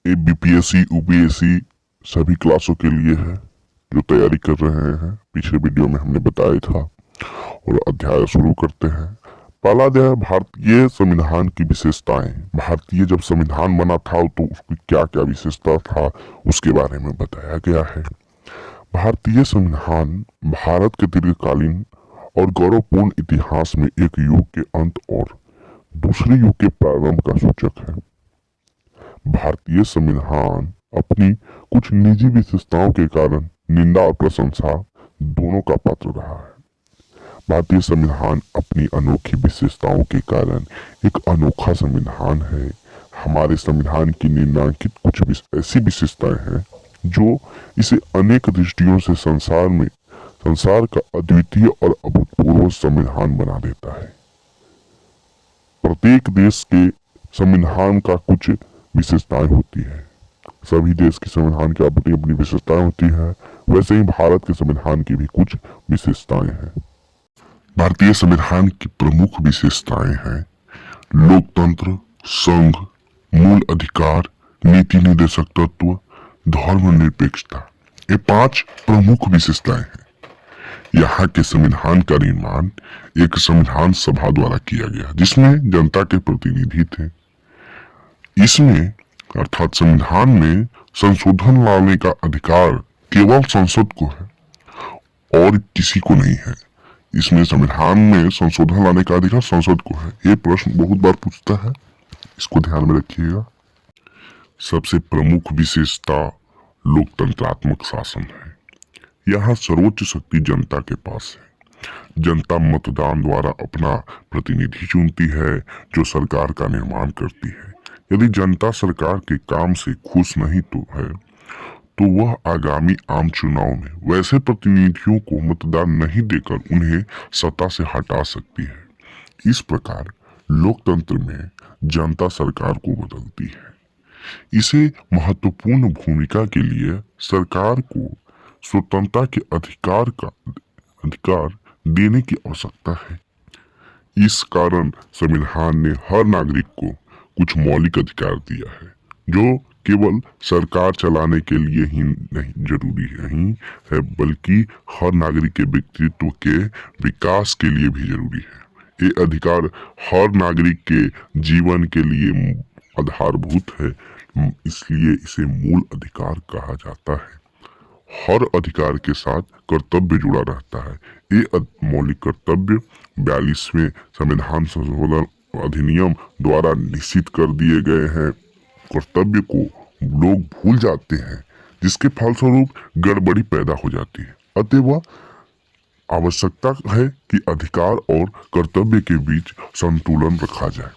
ये BPSC UPSC सभी क्लासों के लिए है जो तैयारी कर रहे हैं। पिछले वीडियो में हमने बताया था और अध्याय शुरू करते हैं। पहला अध्याय भारतीय संविधान की विशेषताएं। भारतीय जब संविधान बना था तो उसकी क्या क्या विशेषता था उसके बारे में बताया गया है। भारतीय संविधान भारत के दीर्घकालीन और गौरवपूर्ण इतिहास में एक युग के अंत और दूसरे युग के प्रारंभ का सूचक है। भारतीय संविधान अपनी कुछ निजी विशेषताओं के कारण निंदा और प्रशंसा दोनों का पात्र रहा है। भारतीय संविधान अपनी अनोखी विशेषताओं के कारण एक अनोखा संविधान है। हमारे संविधान की निम्नलिखित कुछ ऐसी विशेषताएं हैं जो इसे अनेक दृष्टियों से संसार का अद्वितीय और अभूतपूर्व संविधान बना देता है। प्रत्येक देश के संविधान का कुछ विशेषताएं होती है। सभी देश के संविधान की अपनी अपनी विशेषताएं होती है, वैसे ही भारत के संविधान की भी कुछ विशेषताएं हैं। भारतीय संविधान की प्रमुख विशेषताएं हैं लोकतंत्र, संघ, मूल अधिकार, नीति निर्देशक तत्व, धर्मनिरपेक्षता। ये 5 प्रमुख विशेषताएं हैं। यहाँ के संविधान का निर्माण एक संविधान सभा द्वारा किया गया जिसमें जनता के प्रतिनिधि थे। इसमें अर्थात संविधान में संशोधन लाने का अधिकार केवल संसद को है और किसी को नहीं है। इसमें संविधान में संशोधन लाने का अधिकार संसद को है। ये प्रश्न बहुत बार पूछता है, इसको ध्यान में रखिएगा। सबसे प्रमुख विशेषता लोकतंत्रात्मक शासन है। यहाँ सर्वोच्च शक्ति जनता के पास है। जनता मतदान द्वारा अपना प्रतिनिधि चुनती है जो सरकार का निर्माण करती है। यदि जनता सरकार के काम से खुश नहीं तो वह आगामी आम चुनाव में वैसे प्रतिनिधियों को मतदान नहीं देकर उन्हें सत्ता से हटा सकती है। इस प्रकार लोकतंत्र में जनता सरकार को बदलती है। इसे महत्वपूर्ण भूमिका के लिए सरकार को स्वतंत्रता के अधिकार देने की आवश्यकता है। इस कारण संविधान ने हर नागरिक को कुछ मौलिक अधिकार दिया है जो केवल सरकार चलाने के लिए ही नहीं जरूरी नहीं है बल्कि हर नागरिक के व्यक्तित्व के विकास के लिए भी जरूरी है। ये अधिकार हर नागरिक के जीवन के लिए आधारभूत है, इसलिए इसे मूल अधिकार कहा जाता है। हर अधिकार के साथ कर्तव्य जुड़ा रहता है। ये मौलिक कर्तव्य 42वें संविधान संशोधन अधिनियम द्वारा निश्चित कर दिए गए हैं। कर्तव्य को लोग भूल जाते हैं जिसके फलस्वरूप गड़बड़ी पैदा हो जाती है। अतः आवश्यकता है कि अधिकार और कर्तव्य के बीच संतुलन रखा जाए।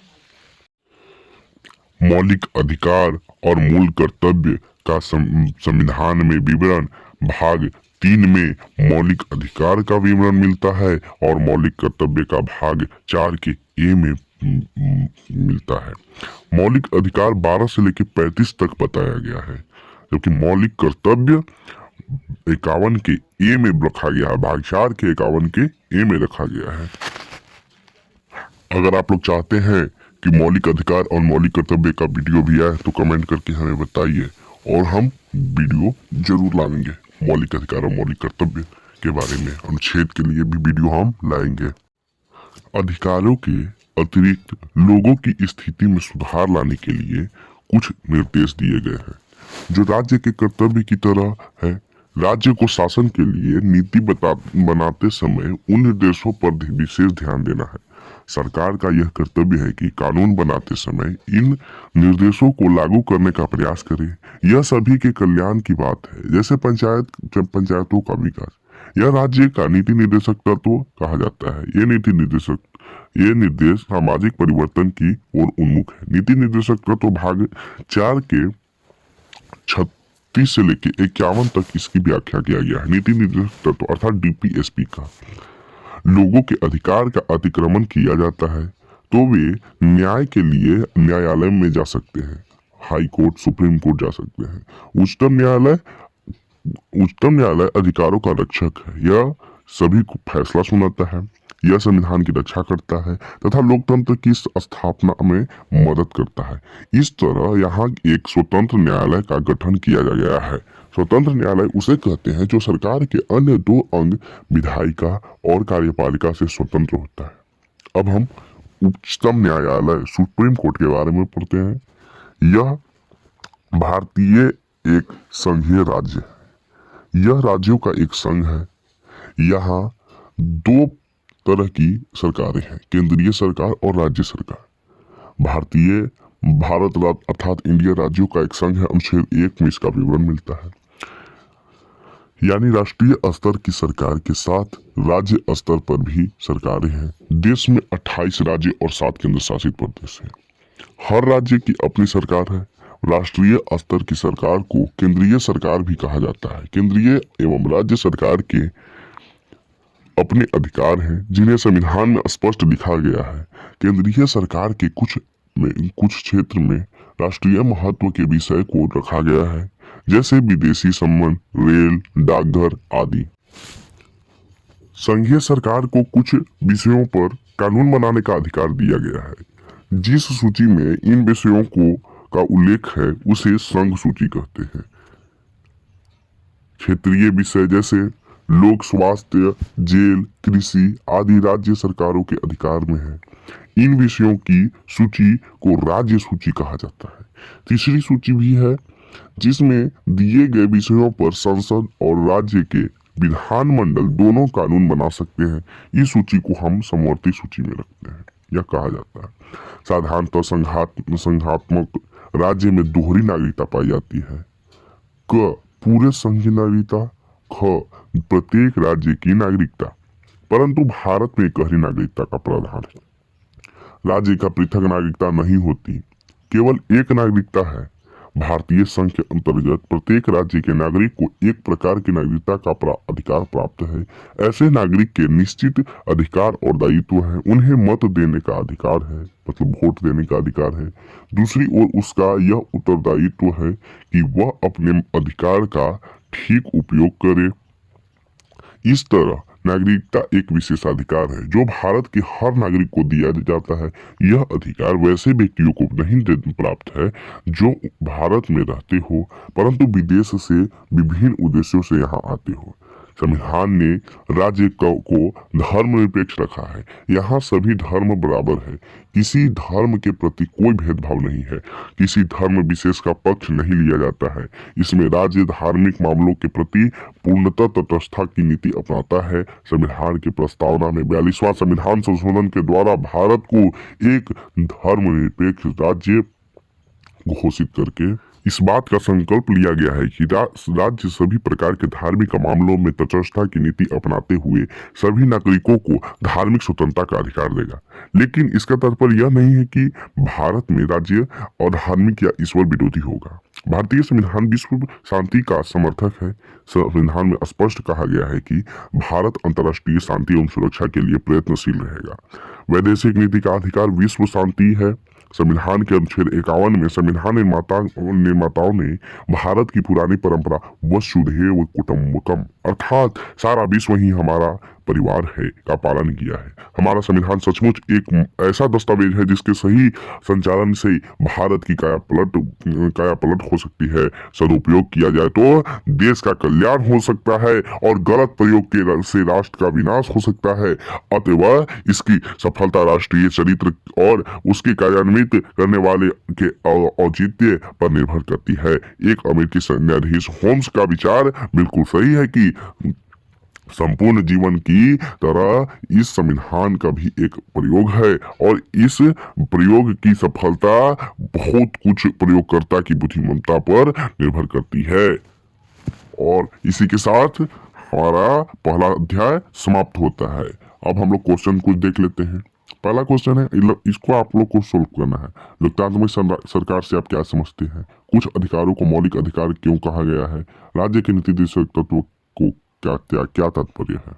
मौलिक अधिकार और मूल कर्तव्य का संविधान में विवरण भाग 3 में मौलिक अधिकार का विवरण मिलता है और मौलिक कर्तव्य का भाग 4 के ए में मिलता है। मौलिक अधिकार 12 से लेकर 35 तक बताया गया है, जबकि मौलिक कर्तव्य 51 के ए में रखा गया है। भाग 4 के 51 के ए में रखा गया है। अगर आप लोग चाहते हैं कि मौलिक अधिकार और मौलिक कर्तव्य का वीडियो भी आए तो कमेंट करके हमें बताइए और हम वीडियो जरूर लाएंगे। मौलिक अधिकार और मौलिक कर्तव्य के बारे में अनुच्छेद के लिए भी वीडियो हम लाएंगे। अधिकारों के अतिरिक्त लोगों की स्थिति में सुधार लाने के लिए कुछ निर्देश दिए गए हैं जो राज्य के कर्तव्य की तरह है। राज्य को शासन के लिए नीति बनाते समय उन निर्देशों पर विशेष ध्यान देना है। सरकार का यह कर्तव्य है कि कानून बनाते समय इन निर्देशों को लागू करने का प्रयास करे। यह सभी के कल्याण की बात है, जैसे पंचायतों का विकास। यह राज्य का नीति निर्देशक तत्व कहा जाता है। ये निर्देश सामाजिक परिवर्तन की ओर उन्मुख है। नीति निर्देशक तत्व भाग 4 के 36 से लेकर 51 तक इसकी व्याख्या किया गया है। नीति निर्देशक तत्व अर्थात डीपीएसपी का लोगों के अधिकार का अतिक्रमण किया जाता है तो वे न्याय के लिए न्यायालय में जा सकते हैं। हाई कोर्ट, सुप्रीम कोर्ट जा सकते हैं। उच्चतम न्यायालय अधिकारों का रक्षक है। यह सभी को फैसला सुनाता है। यह संविधान की रक्षा करता है तथा लोकतंत्र की स्थापना में मदद करता है। इस तरह यहाँ एक स्वतंत्र न्यायालय का गठन किया गया है। स्वतंत्र न्यायालय उसे कहते हैं जो सरकार के अन्य दो अंग विधायिका और कार्यपालिका से स्वतंत्र होता है। अब हम उच्चतम न्यायालय सुप्रीम कोर्ट के बारे में पढ़ते हैं। यह भारतीय एक संघीय राज्य है। यह राज्यों का एक संघ है। यहाँ दो तरह की सरकारें हैं, केंद्रीय सरकार और राज्य सरकार। भारत अर्थात इंडिया राज्यों का एक संघ है। अनुच्छेद 1 में इसका विवरण मिलता है। यानी राष्ट्रीय स्तर की सरकार के साथ राज्य स्तर पर भी सरकारें हैं। देश में 28 राज्य और 7 केंद्र शासित प्रदेश हैं। हर राज्य की अपनी सरकार है। राष्ट्रीय स्तर की सरकार को केंद्रीय सरकार भी कहा जाता है। केंद्रीय एवं राज्य सरकार के अपने अधिकार हैं जिन्हें संविधान में स्पष्ट लिखा गया है। केंद्रीय सरकार के कुछ क्षेत्र में राष्ट्रीय महत्व के विषय को रखा गया है, जैसे विदेशी संबंध, रेल, डाकघर आदि। संघीय सरकार को कुछ विषयों पर कानून बनाने का अधिकार दिया गया है। जिस सूची में इन विषयों का उल्लेख है उसे संघ सूची कहते हैं। क्षेत्रीय विषय जैसे लोक स्वास्थ्य, जेल, कृषि आदि राज्य सरकारों के अधिकार में है। इन विषयों की सूची को राज्य सूची कहा जाता है। तीसरी सूची भी है जिसमें दिए गए विषयों पर संसद और राज्य के विधानमंडल दोनों कानून बना सकते हैं। इस सूची को हम समवर्ती सूची में रखते हैं। यह कहा जाता है साधारणतः संघात्मक राज्य में दोहरी नागरिकता पाई जाती है। क पूरे संघ की नागरिकता, ख प्रत्येक राज्य की नागरिकता। परंतु भारत में एकहरी नागरिकता का प्रावधान है। राज्य का पृथक नागरिकता नहीं होती, केवल एक नागरिकता है। भारतीय संघ के अंतर्गत प्रत्येक राज्य के नागरिक को एक प्रकार की नागरिकता का अधिकार प्राप्त है। ऐसे नागरिक के निश्चित अधिकार और दायित्व हैं। उन्हें मत देने का अधिकार है, मतलब वोट देने का अधिकार है। दूसरी ओर उसका यह उत्तरदायित्व है कि वह अपने अधिकार का ठीक उपयोग करे। इस तरह नागरिकता एक विशेषाधिकार है जो भारत के हर नागरिक को दिया जाता है। यह अधिकार वैसे व्यक्तियों को नहीं प्राप्त है जो भारत में रहते हो परंतु विदेश से विभिन्न उद्देश्यों से यहाँ आते हो। संविधान ने राज्य को धर्मनिरपेक्ष रखा है। यहाँ सभी धर्म बराबर है। किसी धर्म के प्रति कोई भेदभाव नहीं है। किसी धर्म विशेष का पक्ष नहीं लिया जाता है। इसमें राज्य धार्मिक मामलों के प्रति पूर्णतः तटस्थता की नीति अपनाता है। संविधान की प्रस्तावना में 42वां संविधान संशोधन के द्वारा भारत को एक धर्मनिरपेक्ष राज्य घोषित करके इस बात का संकल्प लिया गया है कि राज्य सभी प्रकार के धार्मिक मामलों में तटस्थता की नीति अपनाते हुए सभी नागरिकों को धार्मिक स्वतंत्रता का अधिकार देगा। लेकिन इसका तात्पर्य यह नहीं है कि भारत में राज्य अधार्मिक या ईश्वर विरोधी होगा। भारतीय संविधान विश्व शांति का समर्थक है। संविधान में स्पष्ट कहा गया है कि भारत अंतर्राष्ट्रीय शांति एवं सुरक्षा के लिए प्रयत्नशील रहेगा। वैदेशिक नीति का अधिकार विश्व शांति है। संविधान के अनुच्छेद 51 में संविधान निर्माताओं ने भारत की पुरानी परंपरा वसुधैव कुटुंबकम अर्थात सारा विश्व ही हमारा परिवार है का पालन किया है। हमारा संविधान सचमुच एक ऐसा दस्तावेज है जिसके सही संचालन से भारत की काया पलट हो सकती है। सदुपयोग किया जाए तो देश का कल्याण हो सकता है और गलत प्रयोग से राष्ट्र का विनाश हो सकता है। अतः इसकी सफलता राष्ट्रीय चरित्र और उसके कार्यान्वित करने वाले के औचित्य पर निर्भर करती है। एक अमेरिकी न्यायाधीश होम्स का विचार बिल्कुल सही है कि संपूर्ण जीवन की तरह इस संविधान का भी एक प्रयोग है और इस प्रयोग की सफलता बहुत कुछ प्रयोगकर्ता की बुद्धिमत्ता पर निर्भर करती है। और इसी के साथ हमारा पहला अध्याय समाप्त होता है। अब हम लोग क्वेश्चन कुछ देख लेते हैं। पहला क्वेश्चन है, इसको आप लोग को सोल्व करना है। लोकतांत्रिक सरकार से आप क्या समझते हैं? कुछ अधिकारों को मौलिक अधिकार क्यों कहा गया है? राज्य के नीति तत्व को क्या तात्पर्य है?